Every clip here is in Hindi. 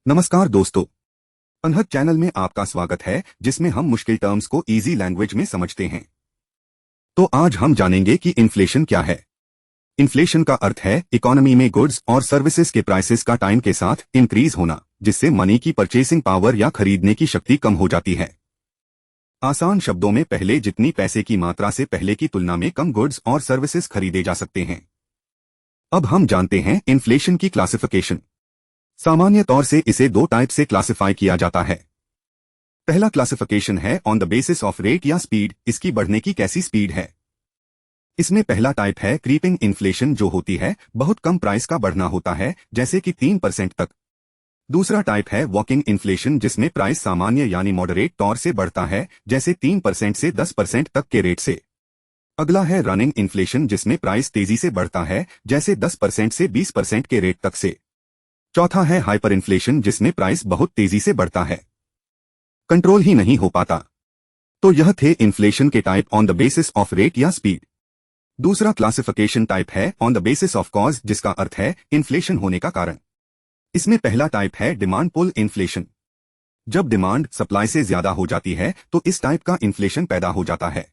नमस्कार दोस्तों, अनहद चैनल में आपका स्वागत है जिसमें हम मुश्किल टर्म्स को इजी लैंग्वेज में समझते हैं। तो आज हम जानेंगे कि इन्फ्लेशन क्या है। इन्फ्लेशन का अर्थ है इकोनॉमी में गुड्स और सर्विसेज के प्राइसेस का टाइम के साथ इंक्रीज होना, जिससे मनी की परचेसिंग पावर या खरीदने की शक्ति कम हो जाती है। आसान शब्दों में पहले जितनी पैसे की मात्रा से पहले की तुलना में कम गुड्स और सर्विसेज खरीदे जा सकते हैं। अब हम जानते हैं इन्फ्लेशन की क्लासिफिकेशन। सामान्य तौर से इसे दो टाइप से क्लासिफाई किया जाता है। पहला क्लासिफिकेशन है on the basis of rate या स्पीड, इसकी बढ़ने की कैसी स्पीड है। इसमें पहला टाइप है क्रीपिंग इन्फ्लेशन, जो होती है बहुत कम प्राइस का बढ़ना होता है, जैसे कि 3% तक। दूसरा टाइप है वॉकिंग इन्फ्लेशन, जिसमें प्राइस सामान्य यानी मॉडरेट तौर से बढ़ता है, जैसे 3% से 10% तक के रेट से। अगला है रनिंग इन्फ्लेशन, जिसमें प्राइस तेजी से बढ़ता है, जैसे 10% से 20% के रेट तक से। चौथा है हाइपर इन्फ्लेशन, जिसमें प्राइस बहुत तेजी से बढ़ता है, कंट्रोल ही नहीं हो पाता। तो यह थे इन्फ्लेशन के type on the basis of rate या स्पीड। दूसरा क्लासिफिकेशन टाइप है on the basis of cause, जिसका अर्थ है इन्फ्लेशन होने का कारण। इसमें पहला टाइप है डिमांड पुल इन्फ्लेशन। जब डिमांड सप्लाई से ज्यादा हो जाती है तो इस टाइप का इन्फ्लेशन पैदा हो जाता है।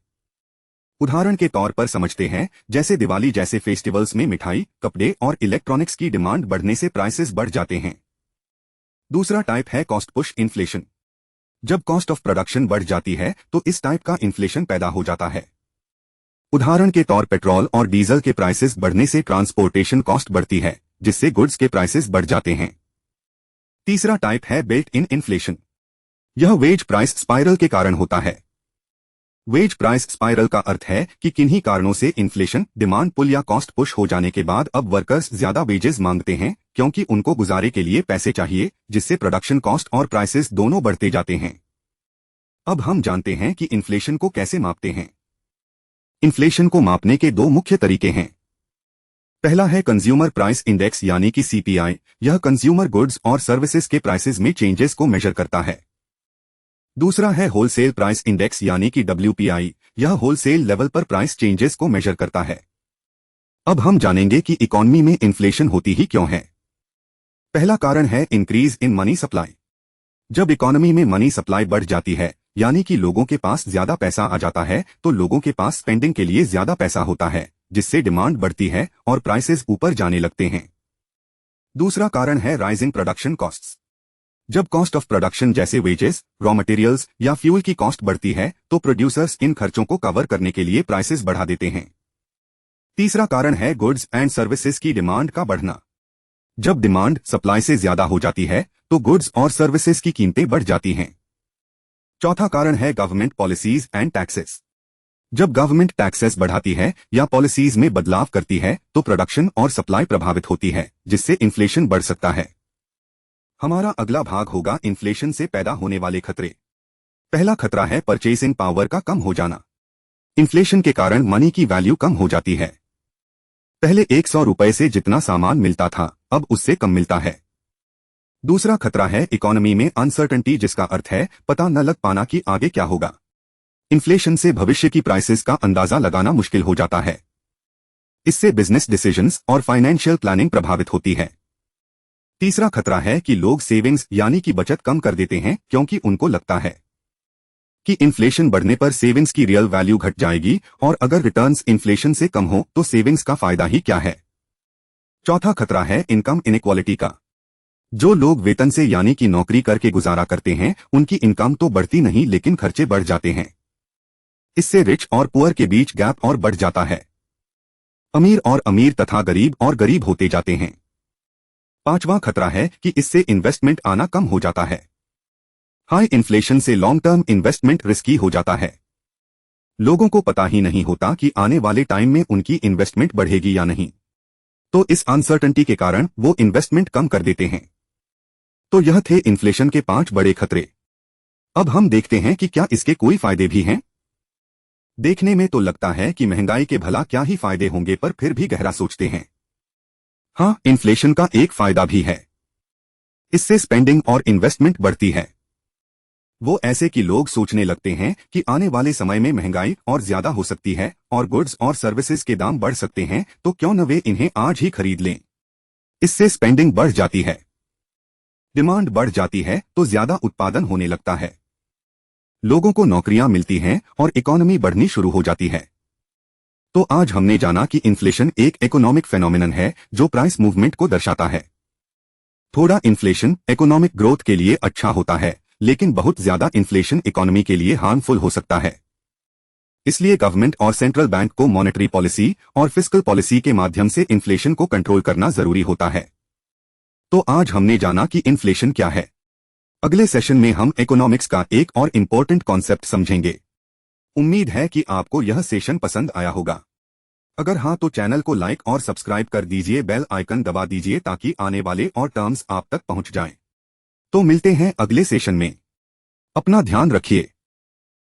उदाहरण के तौर पर समझते हैं, जैसे दिवाली जैसे फेस्टिवल्स में मिठाई, कपड़े और इलेक्ट्रॉनिक्स की डिमांड बढ़ने से प्राइसेस बढ़ जाते हैं। दूसरा टाइप है कॉस्ट पुश इन्फ्लेशन। जब कॉस्ट ऑफ प्रोडक्शन बढ़ जाती है तो इस टाइप का इन्फ्लेशन पैदा हो जाता है। उदाहरण के तौर पेट्रोल और डीजल के प्राइसेस बढ़ने से ट्रांसपोर्टेशन कॉस्ट बढ़ती है, जिससे गुड्स के प्राइसेस बढ़ जाते हैं। तीसरा टाइप है बिल्ट इन इन्फ्लेशन। यह वेज प्राइस स्पाइरल के कारण होता है। वेज प्राइस स्पाइरल का अर्थ है कि किन्हीं कारणों से इन्फ्लेशन, डिमांड पुल या कॉस्ट पुश हो जाने के बाद अब वर्कर्स ज्यादा वेजेस मांगते हैं, क्योंकि उनको गुजारे के लिए पैसे चाहिए, जिससे प्रोडक्शन कॉस्ट और प्राइसेस दोनों बढ़ते जाते हैं। अब हम जानते हैं कि इन्फ्लेशन को कैसे मापते हैं। इन्फ्लेशन को मापने के दो मुख्य तरीके हैं। पहला है कंज्यूमर प्राइस इंडेक्स यानी कि सीपीआई। यह कंज्यूमर गुड्स और सर्विसेज के प्राइसेस में चेंजेस को मेजर करता है। दूसरा है होलसेल प्राइस इंडेक्स यानी कि डब्ल्यूपीआई। यह होलसेल लेवल पर प्राइस चेंजेस को मेजर करता है। अब हम जानेंगे कि इकोनॉमी में इन्फ्लेशन होती ही क्यों है। पहला कारण है इंक्रीज इन मनी सप्लाई। जब इकोनॉमी में मनी सप्लाई बढ़ जाती है, यानी कि लोगों के पास ज्यादा पैसा आ जाता है, तो लोगों के पास स्पेंडिंग के लिए ज्यादा पैसा होता है, जिससे डिमांड बढ़ती है और प्राइसेस ऊपर जाने लगते हैं। दूसरा कारण है राइजिंग प्रोडक्शन कॉस्ट्स। जब कॉस्ट ऑफ प्रोडक्शन जैसे वेजेस, रॉ मटेरियल्स या फ्यूल की कॉस्ट बढ़ती है तो प्रोड्यूसर्स इन खर्चों को कवर करने के लिए प्राइसेस बढ़ा देते हैं। तीसरा कारण है गुड्स एंड सर्विसेज की डिमांड का बढ़ना। जब डिमांड सप्लाई से ज्यादा हो जाती है तो गुड्स और सर्विसेज की कीमतें बढ़ जाती हैं। चौथा कारण है गवर्नमेंट पॉलिसीज एंड टैक्सेस। जब गवर्नमेंट टैक्सेस बढ़ाती है या पॉलिसीज में बदलाव करती है तो प्रोडक्शन और सप्लाई प्रभावित होती है, जिससे इन्फ्लेशन बढ़ सकता है। हमारा अगला भाग होगा इन्फ्लेशन से पैदा होने वाले खतरे। पहला खतरा है परचेसिंग पावर का कम हो जाना। इन्फ्लेशन के कारण मनी की वैल्यू कम हो जाती है। पहले 100 रुपए से जितना सामान मिलता था, अब उससे कम मिलता है। दूसरा खतरा है इकोनॉमी में अनसर्टेनिटी, जिसका अर्थ है पता न लग पाना कि आगे क्या होगा। इन्फ्लेशन से भविष्य की प्राइसेस का अंदाजा लगाना मुश्किल हो जाता है। इससे बिजनेस डिसीजंस और फाइनेंशियल प्लानिंग प्रभावित होती है। तीसरा खतरा है कि लोग सेविंग्स यानी कि बचत कम कर देते हैं, क्योंकि उनको लगता है कि इन्फ्लेशन बढ़ने पर सेविंग्स की रियल वैल्यू घट जाएगी, और अगर रिटर्न्स इन्फ्लेशन से कम हो तो सेविंग्स का फायदा ही क्या है। चौथा खतरा है इनकम इनइक्वालिटी का। जो लोग वेतन से यानी कि नौकरी करके गुजारा करते हैं, उनकी इनकम तो बढ़ती नहीं लेकिन खर्चे बढ़ जाते हैं। इससे रिच और पुअर के बीच गैप और बढ़ जाता है। अमीर और अमीर तथा गरीब और गरीब होते जाते हैं। पांचवा खतरा है कि इससे इन्वेस्टमेंट आना कम हो जाता है। हाई इन्फ्लेशन से लॉन्ग टर्म इन्वेस्टमेंट रिस्की हो जाता है। लोगों को पता ही नहीं होता कि आने वाले टाइम में उनकी इन्वेस्टमेंट बढ़ेगी या नहीं, तो इस अनसर्टेनिटी के कारण वो इन्वेस्टमेंट कम कर देते हैं। तो यह थे इन्फ्लेशन के 5 बड़े खतरे। अब हम देखते हैं कि क्या इसके कोई फायदे भी हैं। देखने में तो लगता है कि महंगाई के भला क्या ही फायदे होंगे, पर फिर भी गहरा सोचते हैं। हाँ, इन्फ्लेशन का एक फायदा भी है। इससे स्पेंडिंग और इन्वेस्टमेंट बढ़ती है। वो ऐसे कि लोग सोचने लगते हैं कि आने वाले समय में महंगाई और ज्यादा हो सकती है और गुड्स और सर्विसेज के दाम बढ़ सकते हैं, तो क्यों न वे इन्हें आज ही खरीद लें। इससे स्पेंडिंग बढ़ जाती है। डिमांड बढ़ जाती है तो ज्यादा उत्पादन होने लगता है, लोगों को नौकरियां मिलती हैं और इकोनॉमी बढ़नी शुरू हो जाती है। तो आज हमने जाना कि इन्फ्लेशन एक इकोनॉमिक फेनोमेनन है जो प्राइस मूवमेंट को दर्शाता है। थोड़ा इन्फ्लेशन इकोनॉमिक ग्रोथ के लिए अच्छा होता है, लेकिन बहुत ज्यादा इन्फ्लेशन इकोनॉमी के लिए हार्मफुल हो सकता है। इसलिए गवर्नमेंट और सेंट्रल बैंक को मॉनेटरी पॉलिसी और फिस्कल पॉलिसी के माध्यम से इन्फ्लेशन को कंट्रोल करना जरूरी होता है। तो आज हमने जाना कि इन्फ्लेशन क्या है। अगले सेशन में हम इकोनॉमिक्स का एक और इम्पोर्टेंट कॉन्सेप्ट समझेंगे। उम्मीद है कि आपको यह सेशन पसंद आया होगा। अगर हाँ तो चैनल को लाइक और सब्सक्राइब कर दीजिए, बेल आइकन दबा दीजिए ताकि आने वाले और टर्म्स आप तक पहुंच जाएं। तो मिलते हैं अगले सेशन में। अपना ध्यान रखिए।